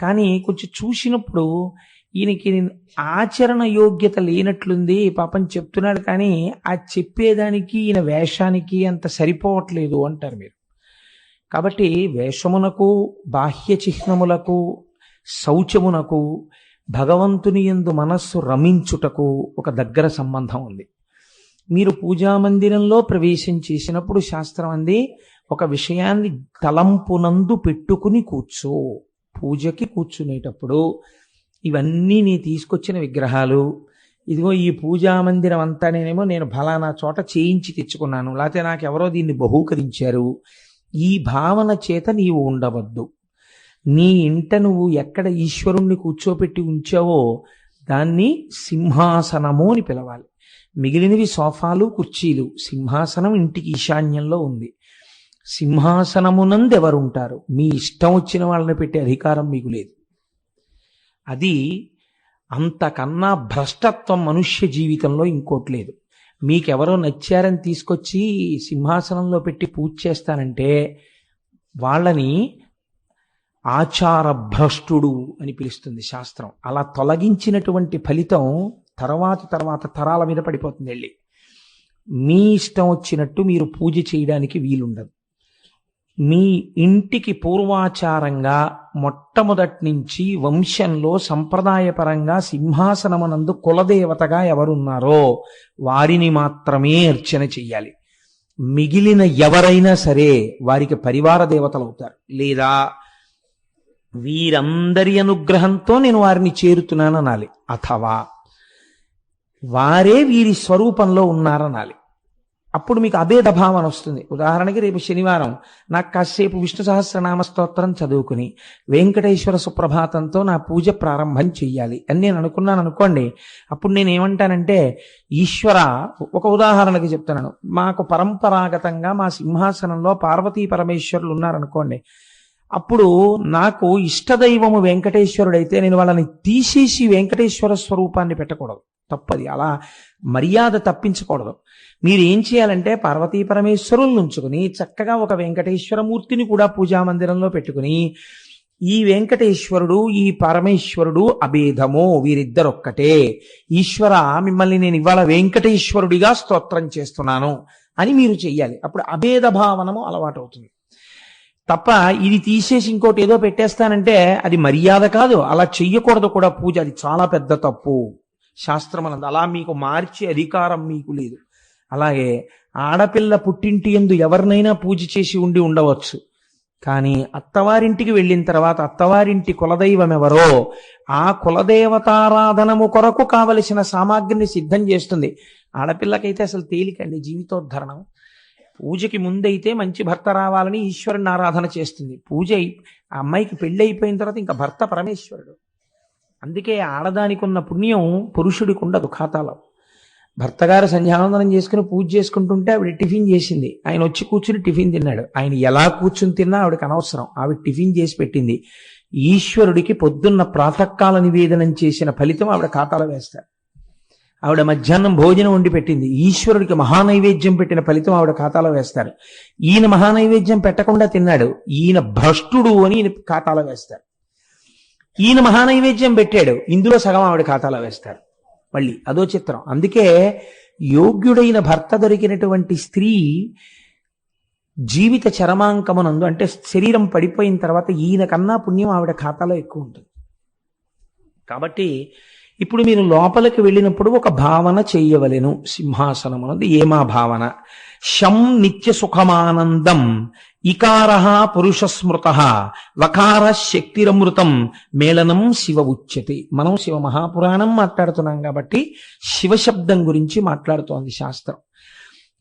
కానీ కొంచెం చూసినప్పుడు ఈయనకి ఆచరణ యోగ్యత లేనట్లుంది, పాపం చెప్తున్నాడు కానీ ఆ చెప్పేదానికి ఈయన వేషానికి అంత సరిపోవట్లేదు అంటారు మీరు. కాబట్టి వేషమునకు, బాహ్య చిహ్నములకు, శౌచమునకు, భగవంతుని యందు మనస్సు రమించుటకు ఒక దగ్గర సంబంధం ఉంది. మీరు పూజామందిరంలో ప్రవేశం చేసినప్పుడు శాస్త్రం అంది, ఒక విషయాన్ని తలంపునందు పెట్టుకుని కూర్చో. పూజకి కూర్చునేటప్పుడు ఇవన్నీ నీ తీసుకొచ్చిన విగ్రహాలు, ఇదిగో ఈ పూజామందిరం అంతా నేను ఫలానా చోట చేయించి తెచ్చుకున్నాను, లేకపోతే నాకెవరో దీన్ని బహూకరించారు, ఈ భావన చేత నీవు ఉండవద్దు. నీ ఇంట నువ్వు ఎక్కడ ఈశ్వరుణ్ణి కూర్చోపెట్టి ఉంచావో దాన్ని సింహాసనము అని పిలవాలి. మిగిలినవి సోఫాలు, కుర్చీలు. సింహాసనం ఇంటికి ఈశాన్యంలో ఉంది. సింహాసనమునందు ఎవరుంటారు? మీ ఇష్టం వచ్చిన వాళ్ళని పెట్టే అధికారం మీకు లేదు. అది అంతకన్నా భ్రష్టత్వం మనుష్య జీవితంలో ఇంకోటి లేదు. మీకెవరో నచ్చారని తీసుకొచ్చి సింహాసనంలో పెట్టి పూజ చేస్తానంటే వాళ్ళని ఆచార భ్రష్టుడు అని పిలుస్తుంది శాస్త్రం. అలా తొలగించినటువంటి ఫలితం తర్వాత తరాల మీద పడిపోతుంది. వెళ్ళి మీ ఇష్టం వచ్చినట్టు మీరు పూజ చేయడానికి వీలుండదు. మీ ఇంటికి పూర్వాచారంగా మొట్టమొదటి నుంచి వంశంలో సంప్రదాయపరంగా సింహాసనమునందు కులదేవతగా ఎవరున్నారో వారిని మాత్రమే అర్చన చెయ్యాలి. మిగిలిన ఎవరైనా సరే వారికి పరివార దేవతలు అవుతారు. లేదా వీరందరి అనుగ్రహంతో నేను వారిని చేరుతున్నాను అనాలి, అథవా వారే వీరి స్వరూపంలో ఉన్నారనాలి. అప్పుడు మీకు అభేద భావన వస్తుంది. ఉదాహరణకి రేపు శనివారం నాకు కాసేపు విష్ణు సహస్రనామ స్తోత్రం చదువుకుని వెంకటేశ్వర సుప్రభాతంతో నా పూజ ప్రారంభం చెయ్యాలి అని నేను అనుకున్నాను అనుకోండి. అప్పుడు నేను ఏమంటానంటే, ఈశ్వర, ఒక ఉదాహరణకి చెప్తున్నాను, మాకు పరంపరాగతంగా మా సింహాసనంలో పార్వతీ పరమేశ్వరులు ఉన్నారనుకోండి. అప్పుడు నాకు ఇష్టదైవము వెంకటేశ్వరుడైతే నేను వాళ్ళని తీసేసి వెంకటేశ్వర స్వరూపాన్ని పెట్టకూడదు. తప్పది. అలా మర్యాద తప్పించకూడదు. మీరు ఏం చేయాలంటే పార్వతీ పరమేశ్వరులను ఉంచుకుని చక్కగా ఒక వెంకటేశ్వరమూర్తిని కూడా పూజామందిరంలో పెట్టుకుని, ఈ వెంకటేశ్వరుడు ఈ పరమేశ్వరుడు అభేదము, వీరిద్దరొక్కటే. ఈశ్వర, మిమ్మల్ని నేను ఇవాళ వెంకటేశ్వరుడిగా స్తోత్రం చేస్తున్నాను అని మీరు చెయ్యాలి. అప్పుడు అభేద భావనము అలవాటు అవుతుంది. తప్ప ఇది తీసేసి ఇంకోటి ఏదో పెట్టేస్తానంటే అది మర్యాద కాదు. అలా చెయ్యకూడదు కూడా పూజ. అది చాలా పెద్ద తప్పు శాస్త్రమనందు. అలా మీకు మార్చే అధికారం మీకు లేదు. అలాగే ఆడపిల్ల పుట్టింటి యందు ఎవరినైనా పూజ చేసి ఉండవచ్చు. కానీ అత్తవారింటికి వెళ్ళిన తర్వాత అత్తవారింటి కులదైవం ఎవరో ఆ కులదేవతారాధనము కొరకు కావలసిన సామాగ్రిని సిద్ధం చేస్తుంది. ఆడపిల్లకైతే అసలు తేలికండి జీవితోద్ధరణం. పూజకి ముందైతే మంచి భర్త రావాలని ఈశ్వరుని ఆరాధన చేస్తుంది. పూజ ఆ అమ్మాయికి పెళ్ళి అయిపోయిన తర్వాత ఇంకా భర్త పరమేశ్వరుడు. అందుకే ఆడదానికి ఉన్న పుణ్యం పురుషుడికి ఉండదు ఖాతాలో. భర్తగారు సంధ్యావందనం చేసుకుని పూజ చేసుకుంటుంటే ఆవిడ టిఫిన్ చేసింది, ఆయన వచ్చి కూర్చుని టిఫిన్ తిన్నాడు. ఆయన ఎలా కూర్చుని తిన్నా ఆవిడకి అనవసరం, ఆవిడ టిఫిన్ చేసి పెట్టింది. ఈశ్వరుడికి పొద్దున్న ప్రాతకాల నివేదనం చేసిన ఫలితం ఆవిడ ఖాతాలో వేస్తారు. ఆవిడ మధ్యాహ్నం భోజనం వండి పెట్టింది, ఈశ్వరుడికి మహానైవేద్యం పెట్టిన ఫలితం ఆవిడ ఖాతాలో వేస్తారు. ఈయన మహానైవేద్యం పెట్టకుండా తిన్నాడు, ఈయన భ్రష్టుడు అని ఈయన ఖాతాలో వేస్తారు. ఈయన మహానైవేద్యం పెట్టాడు, ఇందులో సగం ఆవిడ ఖాతాలో వేస్తారు. మళ్ళీ అదో చిత్రం. అందుకే యోగ్యుడైన భర్త దొరికినటువంటి స్త్రీ జీవిత చరమాంకమునందు, అంటే శరీరం పడిపోయిన తర్వాత ఈయన కన్నా పుణ్యం ఆవిడ ఖాతాలో ఎక్కువ ఉంటుంది. కాబట్టి ఇప్పుడు మీరు లోపలికి వెళ్ళినప్పుడు ఒక భావన చెయ్యవలెను. సింహాసనమునందు ఏమా భావన? శం నిత్య సుఖమానందం ఇకార పురుష స్మృత వకార శక్తిరమృతం మేళనం శివ ఉచ్యతే. మనం శివ మహాపురాణం మాట్లాడుతున్నాం కాబట్టి శివశబ్దం గురించి మాట్లాడుతోంది శాస్త్రం.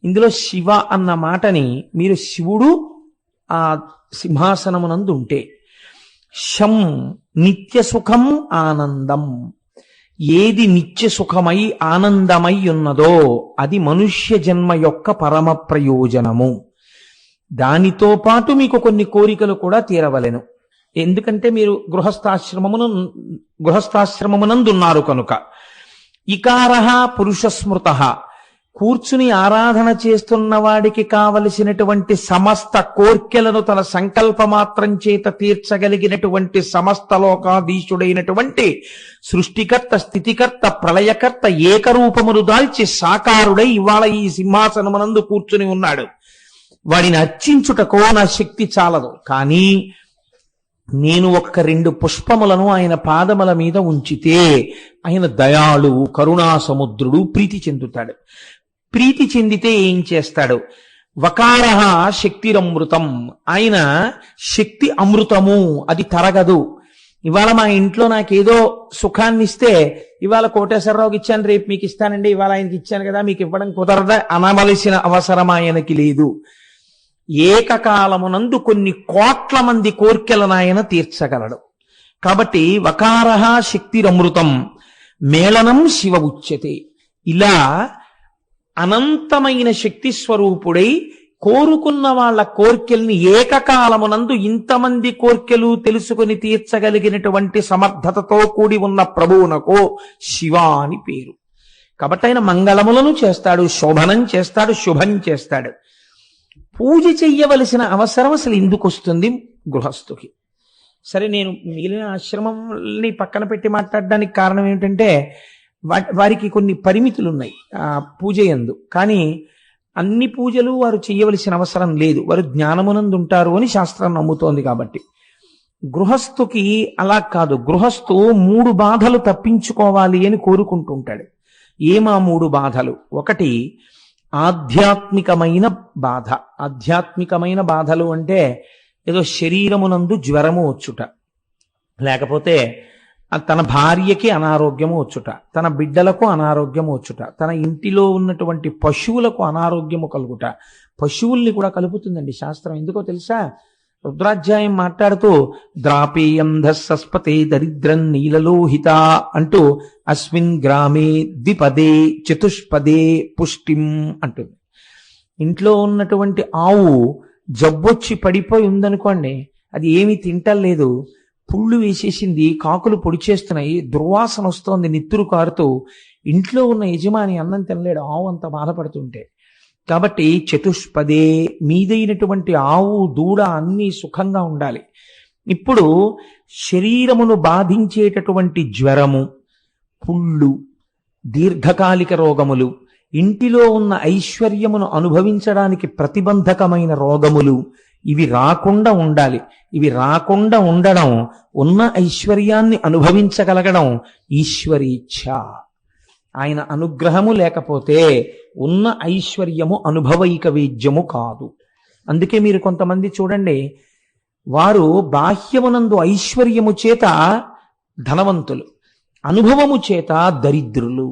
ఇందులో శివ అన్న మాటని మీరు శివుడు ఆ సింహాసనమునందు ఉంటే, శం నిత్య సుఖం ఆనందం, ఏది నిత్య సుఖమై ఆనందమై ఉన్నదో అది మనుష్య జన్మ యొక్క పరమ ప్రయోజనము. దానితో పాటు మీకు కొన్ని కోరికలు కూడా తీరవలెను. ఎందుకంటే మీరు గృహస్థాశ్రమమునందున్నారు కనుక. ఇకార పురుష స్మృత, కూర్చుని ఆరాధన చేస్తున్న వాడికి కావలసినటువంటి సమస్త కోర్కెలను తన సంకల్పమాత్రం చేత తీర్చగలిగినటువంటి సమస్త లోకాధీశుడైనటువంటి సృష్టికర్త, స్థితికర్త, ప్రళయకర్త ఏకరూపమును దాల్చి సాకారుడై ఇవాళ ఈ సింహాసనమునందు కూర్చుని ఉన్నాడు. వాడిని అర్చించుటకో నా శక్తి చాలదు. కానీ నేను ఒక్క 2 పుష్పములను ఆయన పాదముల మీద ఉంచితే ఆయన దయాళువు, కరుణా సముద్రుడు, ప్రీతి చెందుతాడు. ప్రీతి చెందితే ఏం చేస్తాడు? వకారః శక్తిరమృతం, ఆయన శక్తి అమృతము, అది తరగదు. ఇవాళ మా ఇంట్లో నాకేదో సుఖాన్ని ఇస్తే ఇవాళ కోటేశ్వరరావుకి ఇచ్చాను, రేపు మీకు ఇస్తానండి, ఇవాళ ఆయనకి ఇచ్చాను కదా మీకు ఇవ్వడం కుదరదా అనవలసిన అవసరం ఆయనకి లేదు. ఏకకాలమునందు కొన్ని కోట్ల మంది కోర్కెలను ఆయన తీర్చగలడు. కాబట్టి వకారః శక్తిరమృతం మేళనం శివ ఉచ్యతే. ఇలా అనంతమైన శక్తి స్వరూపుడై కోరుకున్న వాళ్ళ కోర్కెల్ని ఏకకాలమునందు ఇంతమంది కోర్కెలు తెలుసుకుని తీర్చగలిగినటువంటి సమర్థతతో కూడి ఉన్న ప్రభువునకు శివ అని పేరు. కాబట్టి ఆయన మంగళములను చేస్తాడు, శోభనం చేస్తాడు, శుభం చేస్తాడు. పూజ చెయ్యవలసిన అవసరం అసలు ఎందుకు వస్తుంది గృహస్థుకి? సరే, నేను మిగిలిన ఆశ్రమంని పక్కన పెట్టి మాట్లాడడానికి కారణం ఏమిటంటే వారికి కొన్ని పరిమితులు ఉన్నాయి పూజ యందు. కానీ అన్ని పూజలు వారు చెయ్యవలసిన అవసరం లేదు, వారు జ్ఞానమునందు ఉంటారు అని శాస్త్రం నమ్ముతోంది. కాబట్టి గృహస్థుకి అలా కాదు. గృహస్థు 3 బాధలు తప్పించుకోవాలి అని కోరుకుంటుంటాడు. ఏమా 3 బాధలు? ఒకటి ఆధ్యాత్మికమైన బాధ. ఆధ్యాత్మికమైన బాధలు అంటే ఏదో శరీరమునందు జ్వరము వచ్చుట, లేకపోతే తన భార్యకి అనారోగ్యము వచ్చుట, తన బిడ్డలకు అనారోగ్యము వచ్చుట, తన ఇంటిలో ఉన్నటువంటి పశువులకు అనారోగ్యము కలుగుట. పశువుల్ని కూడా కలుపుతుందండి శాస్త్రం. ఎందుకో తెలుసా? రుద్రాధ్యాయం మాట్లాడుతూ ద్రాపేయంధస్పతే దరిద్రం నీలలోహిత అంటూ అస్మిన్ గ్రామే ద్విపదే చతుష్పదే పుష్టిం అంటుంది. ఇంట్లో ఉన్నటువంటి ఆవు జబ్బొచ్చి పడిపోయి ఉందనుకోండి, అది ఏమీ తింటలేదు, పుళ్ళు వేసేసింది, కాకులు పొడి చేస్తున్నాయి, దుర్వాసన వస్తోంది, నిత్తురు కారుతూ, ఇంట్లో ఉన్న యజమాని అన్నం తినలేడు, ఆవు అంత బాధపడుతుంటే. కాబట్టి చతుష్పదే, మీదైనటువంటి ఆవు దూడ అన్నీ సుఖంగా ఉండాలి. ఇప్పుడు శరీరమును బాధించేటటువంటి జ్వరము, పుళ్ళు, దీర్ఘకాలిక రోగములు, ఇంటిలో ఉన్న ఐశ్వర్యమును అనుభవించడానికి ప్రతిబంధకమైన రోగములు, ఇవి రాకుండా ఉండాలి. ఇవి రాకుండా ఉండడం, ఉన్న ఐశ్వర్యాన్ని అనుభవించగలగడం ఈశ్వరీచ్ఛ. ఆయన అనుగ్రహము లేకపోతే ఉన్న ఐశ్వర్యము అనుభవైక వేద్యము కాదు. అందుకే మీరు కొంతమంది చూడండి, వారు బాహ్యమునందు ఐశ్వర్యము చేత ధనవంతులు, అనుభవము చేత దరిద్రులు.